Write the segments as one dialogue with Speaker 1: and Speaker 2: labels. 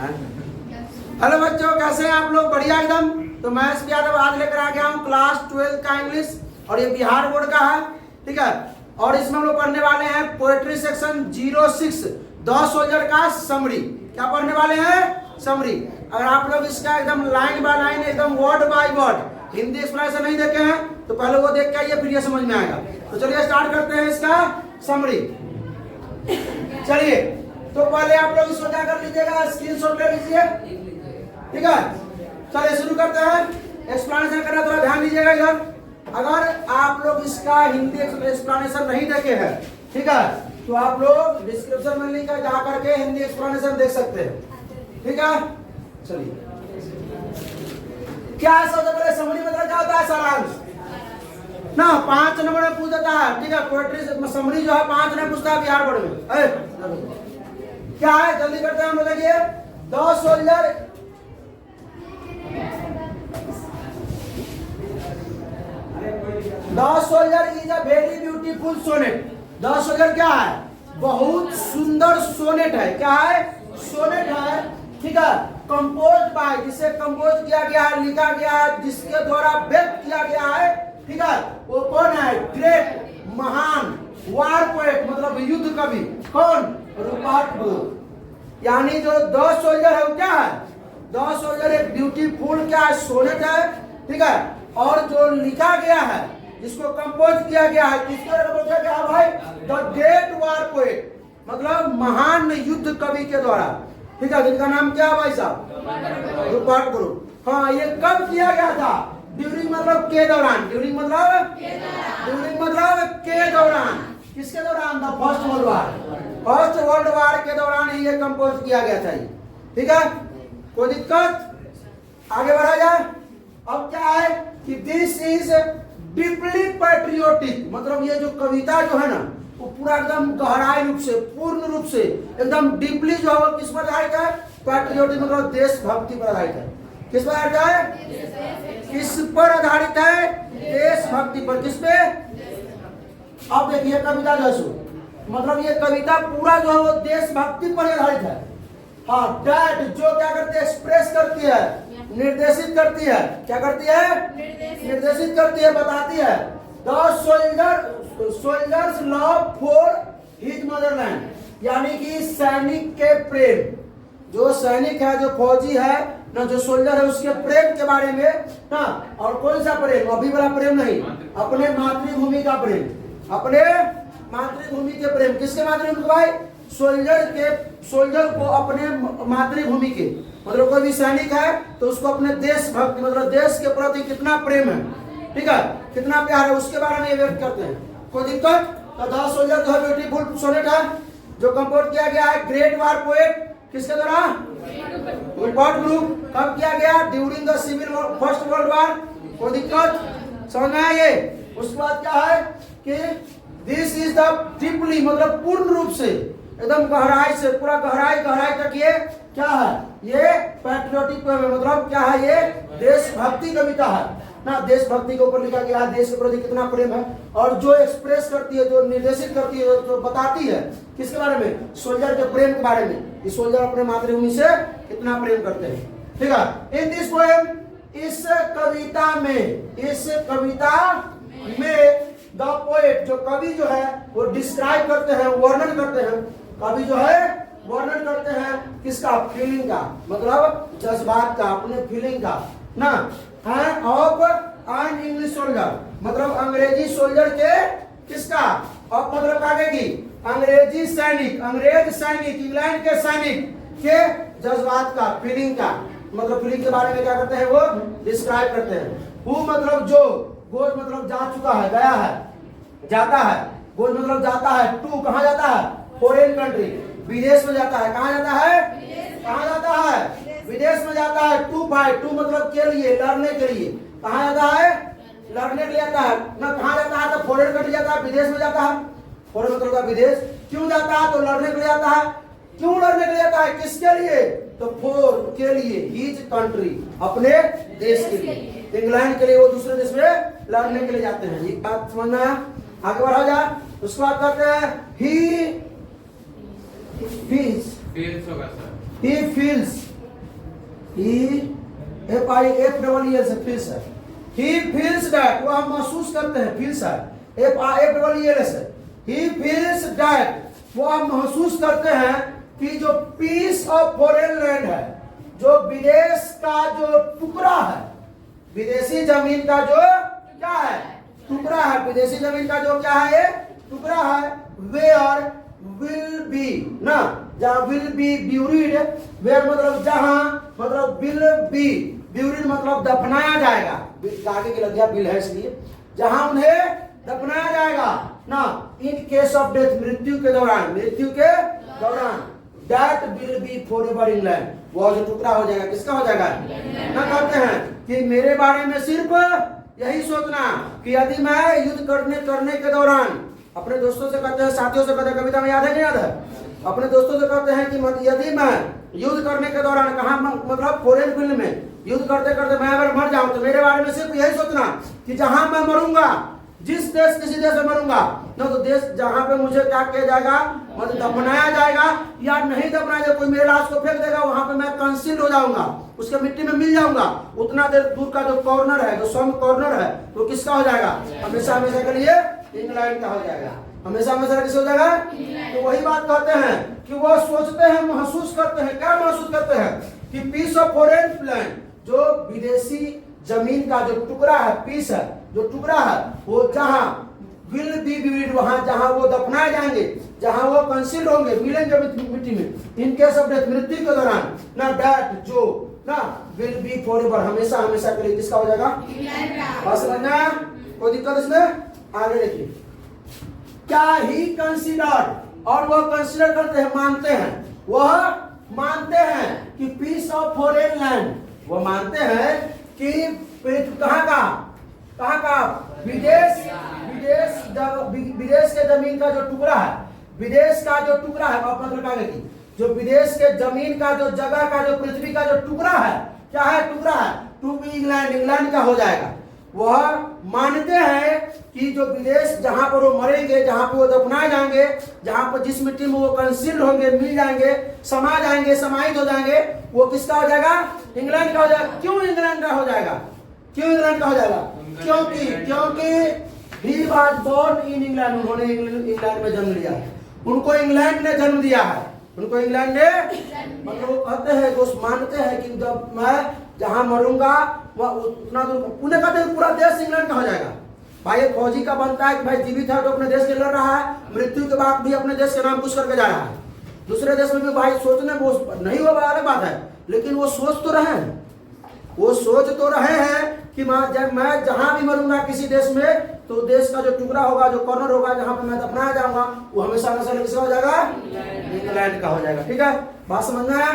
Speaker 1: Hello बच्चों, कैसे हैं आप लोग? बढ़िया एकदम। तो मैं एसपी यादव आज लेकर आ गया हूँ क्लास 12 का इंग्लिश, और ये बिहार बोर्ड का है, ठीक है। और इसमें हम लोग पढ़ने वाले हैं पोएट्री सेक्शन 06 द सोल्जर का समरी। क्या पढ़ने वाले हैं? समरी। अगर आप लोग इसका एकदम लाइन बाय लाइन, एकदम word by word Hindi explanation नहीं देखे हैं तो पहले वो देख के आइए, फिर ये समझ में आएगा। तो चलिए स्टार्ट करते हैं इसका समरी। चलिए, तो पहले आप लोग इसको क्या कर लीजिएगा, स्क्रीनशॉट ले लीजिए, ठीक है। चलिए शुरू करते हैं। एक्सप्लेनेशन करना थोड़ा ध्यान दीजिएगा इधर। अगर आप लोग इसका हिंदी एक्सप्लेनेशन नहीं देखे हैं, ठीक है, तो आप लोग डिस्क्रिप्शन में लिंक है, जा करके हिंदी एक्सप्लेनेशन देख सकते हैं, ठीक है। चलिए, क्या है सबसे पहले समरी मतलब क्या होता है? सारांश ना 5 नंबर में पूछ देता है, ठीक है। पोएट्री समरी जो है 5 नंबर पूछता है बिहार बोर्ड में। क्या है जल्दी करते हैं हम लोग। देखिए, the soldier is a very beautiful sonnet. The soldier क्या है? बहुत सुंदर सोनेट है। क्या है? सोनेट है, ठीक है। कंपोज बाय, जिसे कंपोज किया गया है, लिखा गया है, जिसके द्वारा व्यक्त किया गया है, ठीक है। वो कौन है? ग्रेट, महान वार पोएट, मतलब युद्ध कवि। कौन? Rupert Brooke. यानी जो द सोल्जर है वो क्या है? द सोल्जर एक ब्यूटीफुल क्या है? सोनेट है, ठीक है। और जो लिखा गया है, जिसको कंपोज किया गया है, किसके द्वारा कंपोज किया गया है भाई? द ग्रेट वार पोएट, मतलब महान युद्ध कवि के द्वारा, ठीक है। जिनका नाम क्या है भाई साहब? Rupert Brooke. हाँ, ये कब किया गया था? ड्यूरिंग मतलब के दौरान। ड्यूरिंग मतलब के दौरान। किसके दौरान? The first world war. First world वार के दौरान ही ये कंपोज किया गया था, ठीक है। कोई दिक्कत? आगे बढ़ा जाए। अब क्या है कि दिस इज डीपली पैट्रियोटिक, मतलब ये जो कविता जो है ना, वो पूरा एकदम गहराई रूप से, पूर्ण रूप से, एकदम डीपली जो है किस पर आधारित है? पैट्रियोटिक मतलब देशभक्ति पर आधारित है। किस पर आधारित है? किस पर आधारित है? देशभक्ति पर। किस पे? अब देखिए कविता जो है, मतलब ये कविता पूरा जो है वो देशभक्ति पर आधारित है। हाँ, डैट जो क्या करती है? एक्सप्रेस करती है, निर्देशित करती है। क्या करती है? निर्देशित करती है, बताती है। The soldiers love for his Motherland, यानी कि सैनिक के प्रेम, जो सैनिक है, जो फौजी है ना, जो सोल्जर है, उसके प्रेम के बारे में ना। और कौन सा प्रेम? अभी वाला प्रेम नहीं, अपने मातृभूमि का प्रेम, अपने मातृभूमि के प्रेम। किसके मातृभूमि भाई? सोल्जर को अपने मातृभूमि के, मतलब कोई भी सैनिक है तो उसको अपने देशभक्ति, मतलब देश के प्रति कितना प्रेम है, ठीक है, कितना प्यार है, उसके बारे में ये व्यक्त करते हैं। कोई दिक्कत? तो द सोल्जर जो है ब्यूटीफुल सोनेट है, जो कंपोज किया गया है ग्रेट वार पोएट, किसके द्वारा? Rupert Brooke. कब किया गया? During the civil first world war. कोई दिक्कत? समझ में आए ये? उसके बाद क्या है कि दिस इज द डीपली, मतलब पूर्ण रूप से, एकदम गहराई से, पूरा गहराई तक ये क्या है? ये पैट्रियोटिक पोएम है, मतलब क्या है? ये देशभक्ति कविता है ना। देशभक्ति के ऊपर लिखा गया है, देश के प्रति कितना प्रेम है, और जो एक्सप्रेस करती है, जो निर्देशित करती है, जो बताती है, किसके बारे में? सोल्जर के प्रेम के बारे में, कि सोल्जर अपने मातृभूमि से कितना प्रेम करते हैं, ठीक है। इन दिस पोएम, इस कविता में द पोएट, जो कवि जो है वो डिस्क्राइब करते हैं, वर्णन करते हैं। कवि जो है वर्णन करते हैं किसका? फीलिंग का, मतलब जज्बात का, अपने फीलिंग का ना। ऑफ एन इंग्लिश सोल्जर, मतलब अंग्रेजी सोल्जर के, किसका? ऑफ मतलब आगे की, अंग्रेज सैनिक, इंग्लैंड के सैनिक के जज्बात का, फीलिंग का, मतलब फीलिंग के बारे में क्या करते हैं? वो डिस्क्राइब करते हैं। हु मतलब जो, गोज मतलब जा चुका है, गया है, जाता है। गोज मतलब जाता है। टू कहाँ जाता है? फॉरेन कंट्री, विदेश में जाता है। कहाँ जाता है? कहाँ जाता है? विदेश में जाता है। टू बाय, टू मतलब के लिए, लड़ने के लिए। कहाँ जाता है? लड़ने के लिए जाता है ना। कहाँ जाता है? तो फॉरेन कंट्री जाता है, विदेश में जाता है। फॉरेन मतलब विदेश। क्यों जाता है? तो लड़ने के लिए जाता है। क्यों लड़ने के लिए जाता है? किसके लिए? तो फॉर के लिए, हिज कंट्री, अपने देश के लिए। इंग्लैंड के लिए वो दूसरे देश में लड़ने के लिए जाते हैं। ये बात समझना है? आगे बढ़ा जाए। उसके बाद कहते हैं he feels F-I-F-E-E से फील्स है। He feels that, वो हम महसूस करते हैं, फील्स है, F-I-F-E-E से। He feels that, वो हम महसूस करते हैं कि जो पीस ऑफ फॉरेन लैंड है, जो विदेश का जो टुकड़ा है, विदेशी जमीन का जो क्या है, टुकड़ा है, विदेशी जमीन का जो क्या है, ये टुकड़ा है, वेयर विल बी ना, जहाँ विल बी ब्यूरिड, वेयर मतलब जहाँ, मतलब विल बी ब्यूरिड मतलब दफनाया जाएगा, आगे की लग गया बिल है इसलिए, जहां उन्हें दफनाया जाएगा ना, इन केस ऑफ डेथ, मृत्यु के दौरान, मृत्यु के दौरान, that will be forever in land, वो जो टुकड़ा हो जाएगा, किसका हो जाएगा ना। कहते हैं कि मेरे बारे में सिर्फ यही सोचना कि यदि मैं युद्ध करने के दौरान, अपने दोस्तों से कहते हैं, साथियों से कहते हैं, कविता में याद है नहीं याद है, अपने दोस्तों से कहते हैं कि यदि मैं युद्ध करने के दौरान, कहा मतलब फॉरेन फील्ड में युद्ध करते करते मैं अगर मर जाऊं, तो मेरे बारे में सिर्फ यही सोचना कि जहां मैं मरूंगा, जिस देश, किसी देश में मरूंगा ना, तो देश जहां पे मुझे क्या किया जाएगा, मतलब दफनाया जाएगा या नहीं दफनाया जाएगा, कोई मेरे लाश को फेंक देगा, वहां पे मैं कंसील हो जाऊंगा, उसके मिट्टी में मिल जाऊंगा, उतना देर दूर का जो कॉर्नर है, जो सम कॉर्नर है, तो किसका हो जाएगा, हमेशा हमेशा के लिए इंग्लैंड का हो जाएगा, हमेशा हमेशा किस हो जाएगा। तो वही बात कहते हैं कि वो सोचते हैं, महसूस करते हैं, क्या महसूस करते हैं कि पीस ऑफ फॉरेन लैंड, जो विदेशी जमीन का जो टुकड़ा है, पीस है, जो टुकड़ा है, वो जहां विल बी ब्यूरिड, वहां जहां वो दफनाए जाएंगे, जहां वो कंसील होंगे, मिलेंगे मिट्टी में, इन केस ऑफ डेथ, मृत्यु के दौरान ना, दैट जो ना विल बी फॉरएवर, हमेशा हमेशा के लिए किसका हो जाएगा, बस समझना, कोई दिक्कत इसमें। आगे देखिए, क्या ही कंसीडर्ड, और वह कंसीडर करते हैं, मानते हैं, वह मानते हैं कि पीस ऑफ फॉरेन लैंड, वो मानते हैं कि कहाँ का विदेश के जमीन का जो टुकड़ा है, विदेश का जो टुकड़ा है, मतलब आगे की जो विदेश के जमीन का जो जगह का जो पृथ्वी का जो टुकड़ा है, क्या है, टुकड़ा है, टू बी इंग्लैंड, इंग्लैंड का हो जाएगा। वह मानते हैं कि जो विदेश जहां पर वो मरेंगे, जहां पर वो दफनाए जाएंगे, जहां पर जिस मिट्टी में वो कंसील्ड होंगे, मिल जाएंगे, समा जाएंगे, समाहित हो जाएंगे, वो किसका हो जाएगा, इंग्लैंड का हो जाएगा। क्यों इंग्लैंड का हो जाएगा, क्यों इंग्लैंड का हो जाएगा, क्योंकि he was born in England, उन्होंने इंग्लैंड में जन्म लिया है, उनको इंग्लैंड ने जन्म दिया है, उनको इंग्लैंड ने, मतलब वो कहते हैं, वो मानते हैं कि जब मैं जहां मरूंगा वह उतना दूर, उन्हें कहते हैं पूरा देश इंग्लैंड का हो जाएगा। भाई एक फौजी का बनता है कि भाई जीवित है तो अपने देश के लड़ रहा है, मृत्यु के बाद भी अपने देश के नाम कुछ करके जा रहा है, दूसरे देश में भी भाई सोचने वो नहीं हो अलग बात है, लेकिन वो सोच तो रहे हैं, वो सोच तो रहे हैं कि जब मैं जहां भी मरूंगा किसी देश में, तो देश का जो टुकड़ा होगा, जो कॉर्नर होगा, जहां पर मैं दफनाया जाऊंगा, वो हमेशा हमेशा किसका हो जाएगा, इंग्लैंड का हो जाएगा। ठीक है, बात समझ में आया,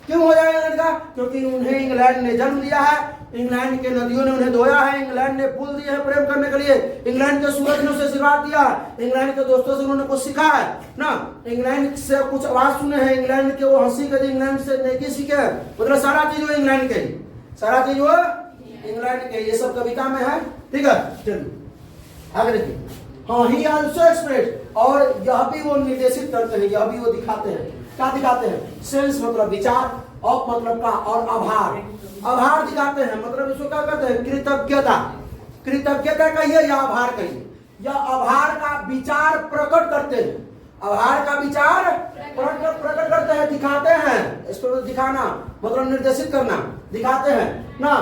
Speaker 1: क्यों हो जाएगा इंग्लैंड का, क्योंकि उन्हें इंग्लैंड ने जन्म दिया है, इंग्लैंड के नदियों ने उन्हें धोया है, इंग्लैंड ने फूल दिए हैं प्रेम करने के लिए, इंग्लैंड के सूरज ने उसे आशीर्वाद दिया, इंग्लैंड के दोस्तों से उन्होंने कुछ सीखा है ना, इंग्लैंड से कुछ आवाज सुने हैं, इंग्लैंड के वो हंसी के, इंग्लैंड से नेकी सीखे, मतलब सारा चीज वो इंग्लैंड के, सारा चीज वो इंग्लैंड के, ये सब कविता में है। ठीक है, चलिए आगे देखिए। हाँ, ही आल्सो एक्सप्रेस, और यह भी वो निर्देशित करते हैं, यह भी वो दिखाते हैं, क्या दिखाते हैं, सेंस मतलब विचार, ऑफ मतलब का, और आभार, आभार दिखाते हैं, मतलब इसको क्या कहते हैं, कृतज्ञता, कृतज्ञता कहिए या आभार कहिए, या आभार का विचार प्रकट करते हैं, आभार का विचार प्रकट करते हैं, दिखाते हैं, इसको दिखाना मतलब निर्देशित करना, दिखाते हैं ना,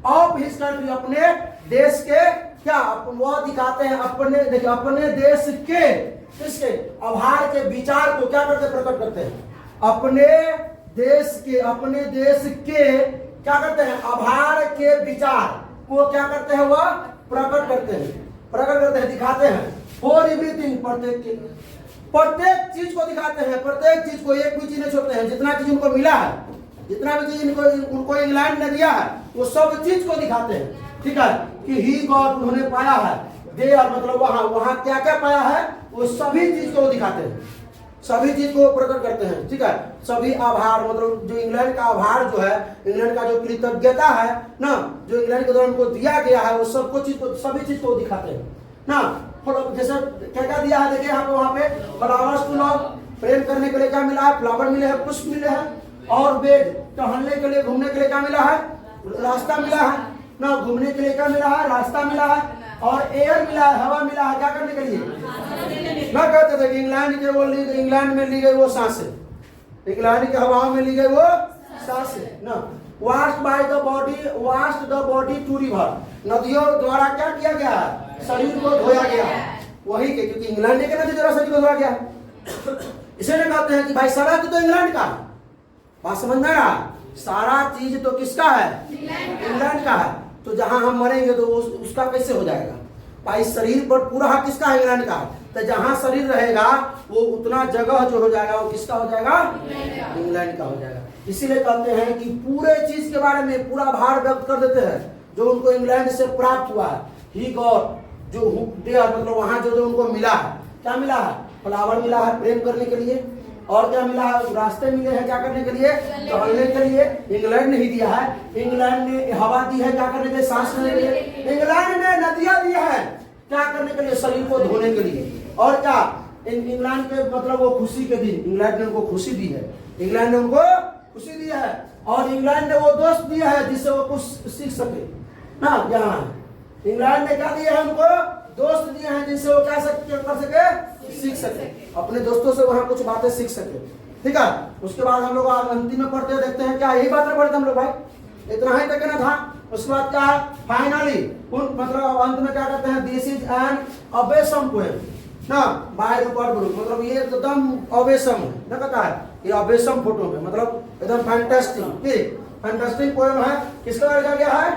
Speaker 1: ऑफ हिज कंट्री, अपने देश के, क्या वो दिखाते हैं, अपने देखिए, अपने देश के, किसके, आभार के विचार को क्या करते, प्रकट करते हैं, अपने देश के, अपने देश के क्या करते हैं, आभार के विचार को क्या करते हैं, वह प्रकट करते हैं, दिखाते हैं, फॉर एवरीथिंग, प्रत्येक चीज को दिखाते हैं, प्रत्येक चीज को, एक भी चीज नहीं छोड़ते हैं, जितना चीज उनको मिला है, जितना भी चीज उनको इंग्लैंड ने दिया है, वो सब चीज को दिखाते हैं। ठीक है, कि ही गॉड, उन्होंने पाया है, दे मतलब वहां क्या क्या पाया है, वो सभी चीज को दिखाते हैं, सभी चीज को प्रकट करते हैं। ठीक है, सभी आभार, मतलब जो इंग्लैंड का आभार जो है, इंग्लैंड का जो कृतज्ञता है ना, जो इंग्लैंड के द्वारा उनको दिया गया है, वो सबको चीज को, सभी चीज को दिखाते हैं ना। जैसे क्या क्या दिया है, देखिए यहाँ पे, वहां पे फ्लावर्स टू लव, प्रेम करने के लिए क्या मिला है, फ्लावर मिले हैं, पुष्प मिले हैं, और बेड, टहलने के लिए घूमने के लिए क्या मिला है? रास्ता मिला है ना, घूमने के लिए क्या मिला है? रास्ता मिला है। और एयर मिला है, हवा मिला है, क्या करने के लिए? ना कहते थे इंग्लैंड के वो इंग्लैंड में ली गई वो सांसें, इंग्लैंड के हवाओं में ली गई वो सांसें ना। Washed the body to river, नदियों द्वारा क्या किया गया है? शरीर को धोया गया। वही के, क्योंकि इंग्लैंड के नदी द्वारा शरीर को धोया गया। इसीलिए कहते हैं कि भाई सड़क तो इंग्लैंड का, बात समझ में रहा? सारा चीज तो किसका है? इंग्लैंड का है। तो जहां हम मरेंगे तो उसका कैसे हो जाएगा भाई? शरीर पर पूरा हक किसका है? इंग्लैंड का। तो जहां शरीर रहेगा वो उतना जगह जो हो जाएगा वो किसका हो जाएगा? इंग्लैंड का हो जाएगा। इसीलिए कहते हैं कि पूरे चीज के बारे में पूरा भार व्यक्त कर देते हैं जो उनको इंग्लैंड से प्राप्त हुआ है। ही गॉड जो मतलब वहां जो उनको मिला है, क्या मिला है? फ्लावर मिला है प्रेम करने के लिए, और क्या मिला है? रास्ते मिले हैं क्या करने के लिए? टहलने के लिए। इंग्लैंड ने ही दिया है, इंग्लैंड ने हवा दी है क्या करने के लिए? सांस लेने के लिए। इंग्लैंड ने नदियां दी है क्या करने के लिए? शरीर को धोने के लिए। और क्या इंग्लैंड के मतलब वो खुशी के दिन इंग्लैंड ने उनको खुशी दी है, इंग्लैंड ने उनको खुशी दी है। और इंग्लैंड ने वो दोस्त दिया है जिससे वो कुछ सीख सके ना। यहाँ इंग्लैंड ने क्या दिया है? उनको दोस्त दिए हैं जिनसे वो क्या कर सके? सीख सके, अपने दोस्तों से वहां कुछ बातें सीख सके। ठीक है, उसके बाद हम लोग अंतिम में पढ़ते देखते हैं क्या यही बातें पढ़ते हम लोग भाई, इतना ही तक ना था। उसके बाद क्या है? फाइनली मतलब अंत में क्या कहते हैं? This is an awesome poem ना, बाय रूपर्ट ब्रूक। मतलब ये एकदम अवेसम है ना, कहता है ये अवेसम फोटो में, मतलब एकदम फैंटास्टिक पोएम है। किसका लिखा गया है?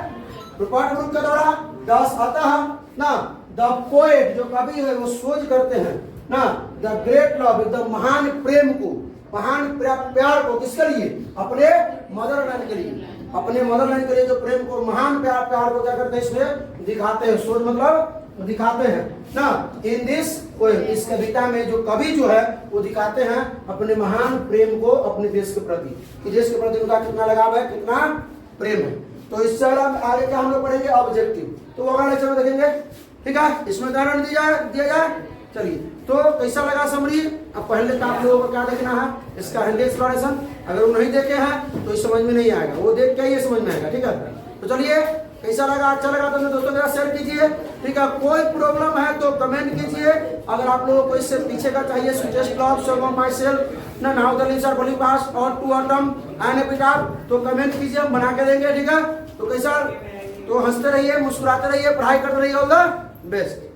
Speaker 1: रूपर्ट ब्रूक के द्वारा। दस अतः ना द पोएट जो कवि है वो सोच करते हैं ना, द ग्रेट लव, द महान प्रेम को, महान प्यार को किसके लिए? अपने मदरलैंड के लिए, अपने मदरलैंड के लिए जो प्रेम को, महान प्यार को क्या करते हैं? इसमें दिखाते हैं। सोच मतलब दिखाते हैं ना। इन दिस पोएम, इस कविता में जो कवि जो है वो दिखाते हैं अपने महान प्रेम को अपने देश के प्रति, कि देश के प्रति उनका कितना लगाव है, कितना प्रेम है। तो इससे आगे क्या हम लोग पढ़ेंगे? ऑब्जेक्टिव। तो वो अगला लेक्चर में देखेंगे। ठीक है, इसमें उदाहरण दिया जाए। चलिए, तो कैसा लगा समरी? अब पहले तो आप लोगों को क्या देखना है? इसका हिंदी एक्सप्लेनेशन। अगर वो नहीं देखे हैं तो इस समझ में नहीं आएगा, वो देख के ही समझ में आएगा। ठीक है, तो चलिए, कैसा लगा? अच्छा लगा तो अपने दोस्तों के साथ शेयर कीजिए। ठीक है, कोई प्रॉब्लम है तो कमेंट कीजिए। अगर आप लोगों को इससे पीछे का चाहिए suggest blog song of myself ना, now the leaves are falling fast और टू ऑटम एंड एपिटाफ, तो कमेंट कीजिए, हम बना के देंगे। ठीक है, तो कैसा? तो हंसते रहिए, मुस्कुराते रहिए, पढ़ाई करते रहिए। All the best.